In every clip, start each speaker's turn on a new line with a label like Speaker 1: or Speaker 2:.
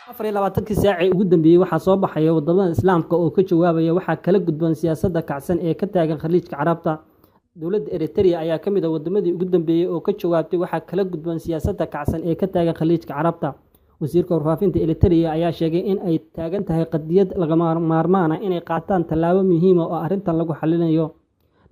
Speaker 1: 24 saac ugu dambeeyay waxa soo baxay wadamada Islaamka oo ka jawaabaya waxa kala gudban siyaasadda kacsan ee ka taagan Khaliijka Carabta. Dowladda Eritrea ayaa ka mid ah wadamadii ugu dambeeyay oo ka jawaabtay waxa kala gudban siyaasadda kacsan ee ka taagan Khaliijka Carabta. Wasiirka warfaafinta Eritrea ayaa sheegay in ay taagan tahay qadiyad lagama maarmaan ah inay qaataan tallaabo muhiim ah oo arrintan lagu xalinayo.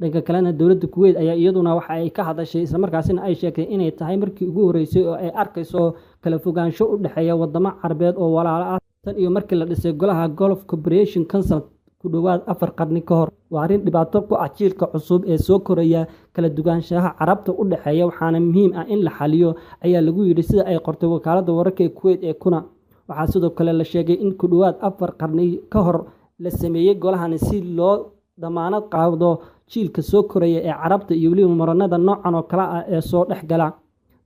Speaker 1: dhanka kalena dowladda Kuwait ayaa iyaduna waxa ay ka hadashay isla markaasina ay sheegtay inay tahay markii ugu horeysay oo ay arkayso kala fogaansho u dhaxeeya wadamo Carabeed oo walaalo ah tan iyo markii la dhisay golaha Gulf Cooperation Council ku dhawaad 4 qarni ka hor. Waa arrin dhibaato ku ah jiilka cusub ee soo koraya kala dugaanshaha Carabta u dhaxeeya waxaana muhiim ah in la xaliyo ayaa lagu yiri sida ay qortay wakaaladda wararka ee Kuwait ee Kuna. Waxaa sidoo kale la sheegay in ku dhawaad 4 qarni ka hor la sameeyay golahan si loo damaanad qaado jiilka soo koraya ee Carabta iyo waliba muranada noocan oo kala ah ee soo dhaxgala.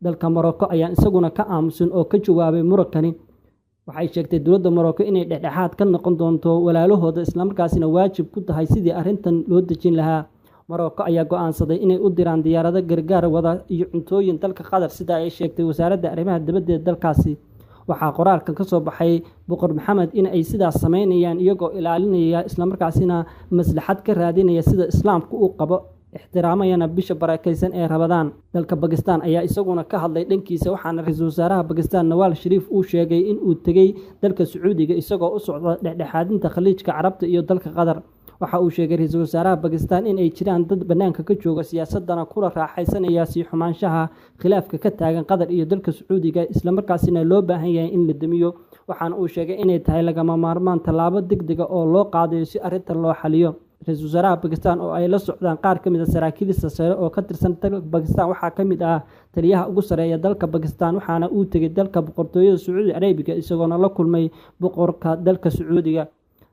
Speaker 1: Dalka Morocco ayaa isaguna ka aamusan oo ka jawaabay murakani. Waxay sheegtay dowladda Morocco inay dhexdhexaad ka noqon doonto walaalahooda isla markaasina waajib ku tahay sidii arrintan loo dejin lahaa. Morocco ayaa go'aansaday inay u diraan diyaarado gargaar wada iyo cuntooyin dalka Qatar sida ay sheegtay wasaaradda arrimaha dibadda ee dalkaasi. waxaa qoraalkan ka soo baxay boqor Maxamed in ay sidaas sameynayaan iyagoo ilaalinaya isla markaasina maslaxad ka raadinaya sida Islaamku uu qabo ixtiraamayana bisha barakeysan ee Ramadaan. Dalka Pakistan ayaa isaguna ka hadlay dhankiisa waxaana ra'iisul wasaaraha Pakistan Nawaz Sharif uu sheegay in uu tagay dalka Sacuudiga isagoo u socda dhexdhexaadinta Khaliijka Carabta iyo dalka Qatar. waxa uu sheegay ra'iisul wasaaraha Pakistan in ay jiraan dad banaanka ka jooga siyaasadana kula raaxaysanaya si xumaanshaha khilaafka ka taagan Qatar iyo dalka Sacuudiga isla markaasina loo baahan yahay in la damiyo. waxaana uu sheegay inay tahay lagama maarmaan tallaabo degdeg ah oo loo qaadayo si arrintan loo xaliyo. ra'iisul wasaaraha Pakistan oo ay la socdaan qaar ka mid ah saraakiilta sare oo ka tirsan dalka Pakistan waxaa ka mid ah taliyaha ugu sareeya dalka Pakistan waxaana uu tagay dalka boqortooyada Sacuudi Arabiga isagoo la kulmay boqorka dalka Sacuudiga.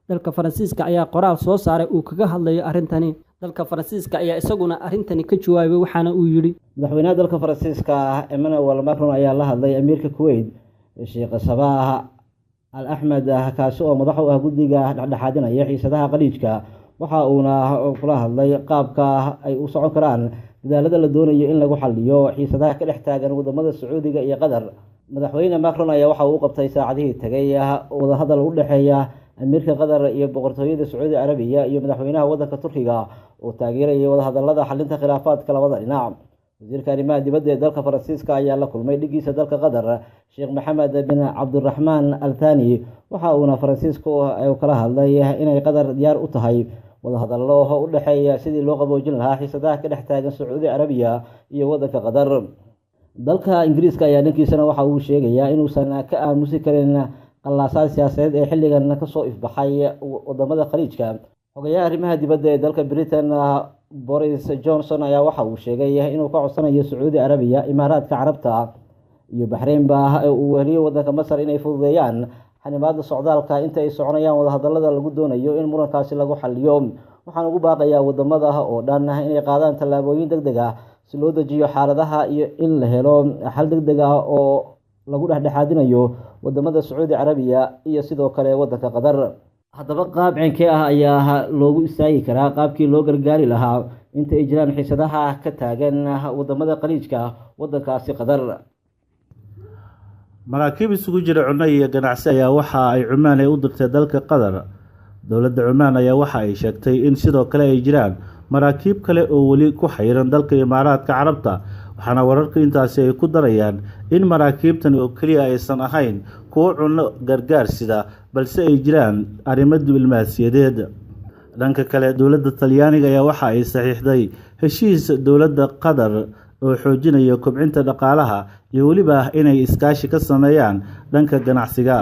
Speaker 1: dalka Faransiiska ayaa qoraal soo saaray uu kaga hadlayo arrintani. dalka Faransiiska ayaa isaguna arrintani ka jawaabay waxaana uu yiri
Speaker 2: madaxweynaha dalka Faransiiska Emmanuel Macron ayaa la hadlay amiirka Kuwait Sheikh Sabah Al Ahmed kaasi oo madax u ah guddiga dhexdhexaadinaya xiisadaha Khaliijka waxa uuna kula hadlay qaabka ay u socon karaan dadaalada la doonayo in lagu xalliyo xiisadaha ka dhex taagan wadamada Sacuudiga iyo Qatar. madaxweyne Macron ayaa waxa uu qabtay saacadihii tagay wada hadal u dhaxeeya amiirka Qatar iyo boqortooyada Sacuudi Arabiya iyo madaxweynaha waddanka Turkiga oo taageeraya wada hadallada xalinta khilaafaadka labada dhinac. wasiirka arrimaha dibadda ee dalka Faransiiska ayaa la kulmay dhigiisa dalka Qatar Sheikh Mohammed bin Abdulrahman Al Thani waxa uuna Faransiisku kala hadlay inay Qatar diyaar u tahay wada hadallo u dhaxeeya sidii loo qaboojin lahaa xiisadaha ka dhex taagan Sacuudi Arabiya iyo waddanka Qatar. dalka Ingiriiska ayaa dhankiisana waxa uu sheegayaa inuusan ka aamusi karin qalaasaad siyaasadeed ee xilligan ka soo ifbaxay wadamada Khaliijka. xogayaha arrimaha dibadda ee dalka Britain Boris Johnson ayaa waxa uu sheegay inuu ka codsanayo Sacuudi Arabiya, Imaaraadka Carabta iyo Bahrain uu weheliyo waddanka Masar inay fududeeyaan xanibaadda socdaalka inta ay soconayaan wada hadallada lagu doonayo in murankaasi lagu xalliyo. waxaan ugu baaqayaa wadamada oo dhan inay qaadaan tallaabooyin degdeg ah si loo dejiyo xaaladaha iyo in la helo xal degdeg ah oo lagu dhexdhexaadinayo wadamada Sacuudi Arabiya iyo sidoo kale waddanka Qatar. haddaba qaab cinkee ah ayaa loogu istaagi karaa qaabkii loo gargaari lahaa inta ay jiraan xiisadaha ka taagan wadamada Khaliijka waddankaasi Qatar.
Speaker 3: maraakiib isugu jira cunno iyo ganacsi ayaa waxa ay Cumaan u dirtay dalka Qatar. dowladda Cumaan ayaa waxa ay sheegtay in sidoo kale ay jiraan maraakiib kale oo wali ku xayiran dalka Imaaraadka Carabta waxaana wararka intaasi ay ku darayaan in maraakiibtan oo kaliya aysan ahayn kuwo cunno gargaar sida balse ay jiraan arrimo diblomaasiyadeed. dhanka kale dowladda Talyaaniga ayaa waxa ay saxiixday heshiis dowladda Qatar oo xoojinaya kobcinta dhaqaalaha iyo waliba inay iskaashi ka sameeyaan dhanka ganacsiga.